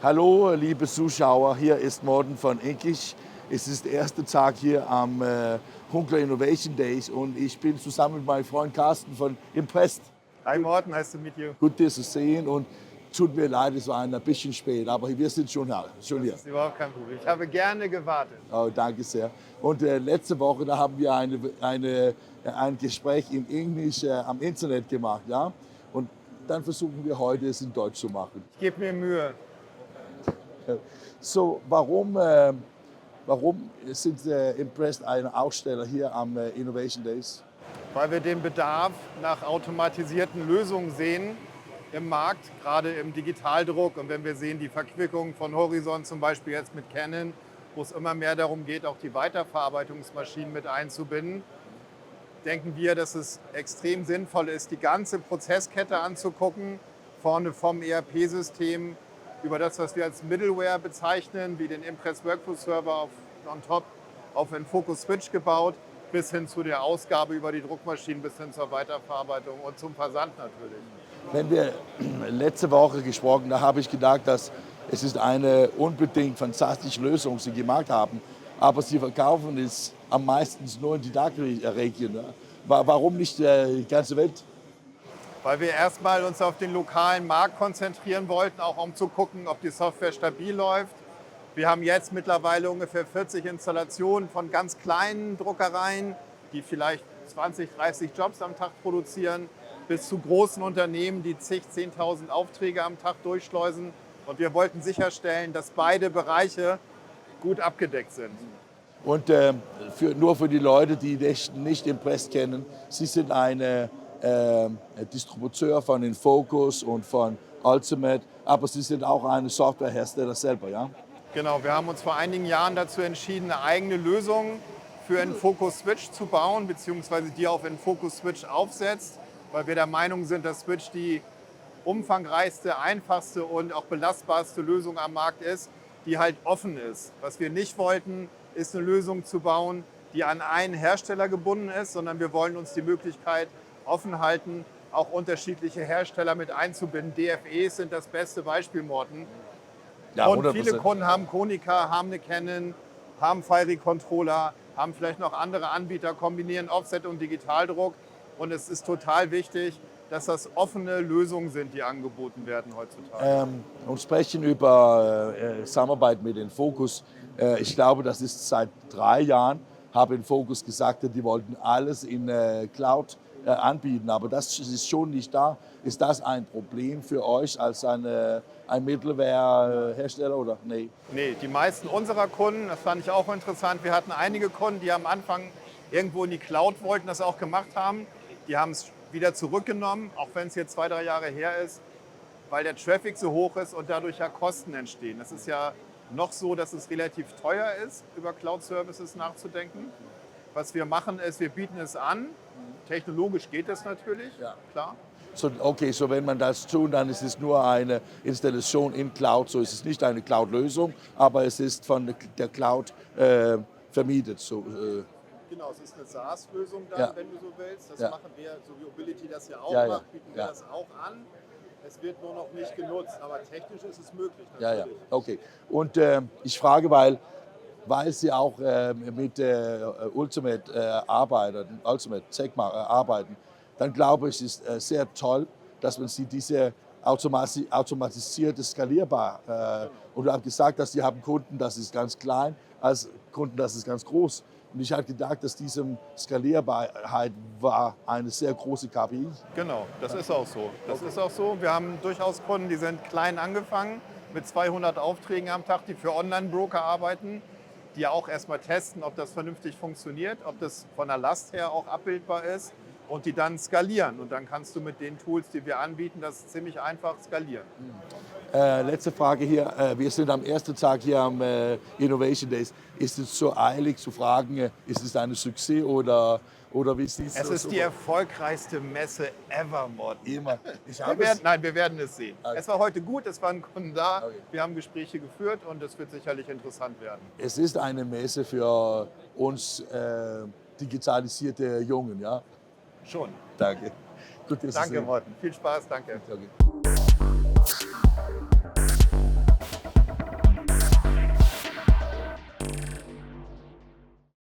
Hallo, liebe Zuschauer, hier ist Morten von Enkisch. Es ist der erste Tag hier am Hunkler Innovation Days und ich bin zusammen mit meinem Freund Carsten von Impressed. Hi Morten, nice to meet you. Gut, dich zu sehen und tut mir leid, es war ein bisschen spät, aber wir sind schon hier. Das ist überhaupt kein Problem. Ich habe gerne gewartet. Oh, danke sehr. Und letzte Woche da haben wir ein Gespräch in Englisch am Internet gemacht, ja? Und dann versuchen wir heute es in Deutsch zu machen. Ich gebe mir Mühe. So, warum sind Impressed ein Aussteller hier am Innovation Days? Weil wir den Bedarf nach automatisierten Lösungen sehen im Markt, gerade im Digitaldruck. Und wenn wir sehen die Verquickung von Horizon zum Beispiel jetzt mit Canon, wo es immer mehr darum geht, auch die Weiterverarbeitungsmaschinen mit einzubinden, denken wir, dass es extrem sinnvoll ist, die ganze Prozesskette anzugucken, vorne vom ERP-System über das, was wir als Middleware bezeichnen, wie den Impress Workflow Server on top auf Infocus Switch gebaut, bis hin zu der Ausgabe über die Druckmaschinen, bis hin zur Weiterverarbeitung und zum Versand natürlich. Wenn wir letzte Woche gesprochen, da habe ich gedacht, dass es ist eine unbedingt fantastische Lösung, die sie gemacht haben, aber sie verkaufen es am meisten nur in die DACH-Region. Warum nicht die ganze Welt? Weil wir erstmal uns auf den lokalen Markt konzentrieren wollten, auch um zu gucken, ob die Software stabil läuft. Wir haben jetzt mittlerweile ungefähr 40 Installationen von ganz kleinen Druckereien, die vielleicht 20, 30 Jobs am Tag produzieren, bis zu großen Unternehmen, die zig, 10.000 Aufträge am Tag durchschleusen. Und wir wollten sicherstellen, dass beide Bereiche gut abgedeckt sind. Und nur für die Leute, die nicht Impressed kennen, Sie sind eine Distributeur von Infocus und von Ultimate, aber Sie sind auch ein Softwarehersteller selber, ja? Genau, wir haben uns vor einigen Jahren dazu entschieden, eine eigene Lösung für Infocus Switch zu bauen, beziehungsweise die auf Infocus Switch aufsetzt, weil wir der Meinung sind, dass Switch die umfangreichste, einfachste und auch belastbarste Lösung am Markt ist, die halt offen ist. Was wir nicht wollten, ist eine Lösung zu bauen, die an einen Hersteller gebunden ist, sondern wir wollen uns die Möglichkeit offen halten, auch unterschiedliche Hersteller mit einzubinden. DFEs sind das beste Beispiel, Morten. Ja, und 100%. viele Kunden haben Konica, haben eine Canon, haben Fiery Controller, haben vielleicht noch andere Anbieter, kombinieren Offset und Digitaldruck. Und es ist total wichtig, dass das offene Lösungen sind, die angeboten werden heutzutage. Und sprechen über Zusammenarbeit mit Infocus. Ich glaube, das ist seit 3 Jahren, habe Infocus gesagt, die wollten alles in Cloud anbieten, aber das ist schon nicht da. Ist das ein Problem für euch als ein Middleware-Hersteller oder nee? Nee, die meisten unserer Kunden, das fand ich auch interessant, wir hatten einige Kunden, die am Anfang irgendwo in die Cloud wollten, das auch gemacht haben. Die haben es wieder zurückgenommen, auch wenn es jetzt 2, 3 Jahre her ist, weil der Traffic so hoch ist und dadurch ja Kosten entstehen. Das ist ja noch so, dass es relativ teuer ist, über Cloud-Services nachzudenken. Was wir machen ist, wir bieten es an. Technologisch geht das natürlich, Ja. klar. So, okay, so wenn man das tut, dann ist es nur eine Installation in Cloud. So ist es nicht eine Cloud-Lösung, aber es ist von der Cloud vermietet. So, Genau, es ist eine SaaS-Lösung dann, Ja. wenn du so willst. Das Ja. machen wir, so wie Mobility das ja auch Ja, ja. macht, bieten wir Ja. das auch an. Es wird nur noch nicht genutzt, aber technisch ist es möglich. ja, ja, Natürlich. okay. Und ich frage, weil Sie auch mit Ultimate Ultimate Sigma arbeiten, dann glaube ich, ist sehr toll, dass man Sie diese automatisierte skalierbar und du hast gesagt, dass Sie haben Kunden, das ist ganz klein, als Kunden, das ist ganz groß. Und ich habe gedacht, dass diese Skalierbarkeit war eine sehr große KPI. Genau, das ist auch so. Das ist auch so. Wir haben durchaus Kunden, die sind klein angefangen, mit 200 Aufträgen am Tag, die für Online-Broker arbeiten, die auch erstmal testen, ob das vernünftig funktioniert, ob das von der Last her auch abbildbar ist und die dann skalieren. Und dann kannst du mit den Tools, die wir anbieten, das ziemlich einfach skalieren. Letzte Frage hier. Wir sind am ersten Tag hier am Innovation Days. Ist es so eilig zu fragen, ist es ein Success oder wie siehst du Es ist die erfolgreichste Messe ever, Morten. Immer. Ich Wir habe werden es sehen. Okay. Es war heute gut, es waren Kunden da, Okay. wir haben Gespräche geführt und es wird sicherlich interessant werden. Es ist eine Messe für uns digitalisierte Jungen, ja? Schon. Danke. Gut, dass Sie Danke, sehen. Morten. Viel Spaß, danke. Okay.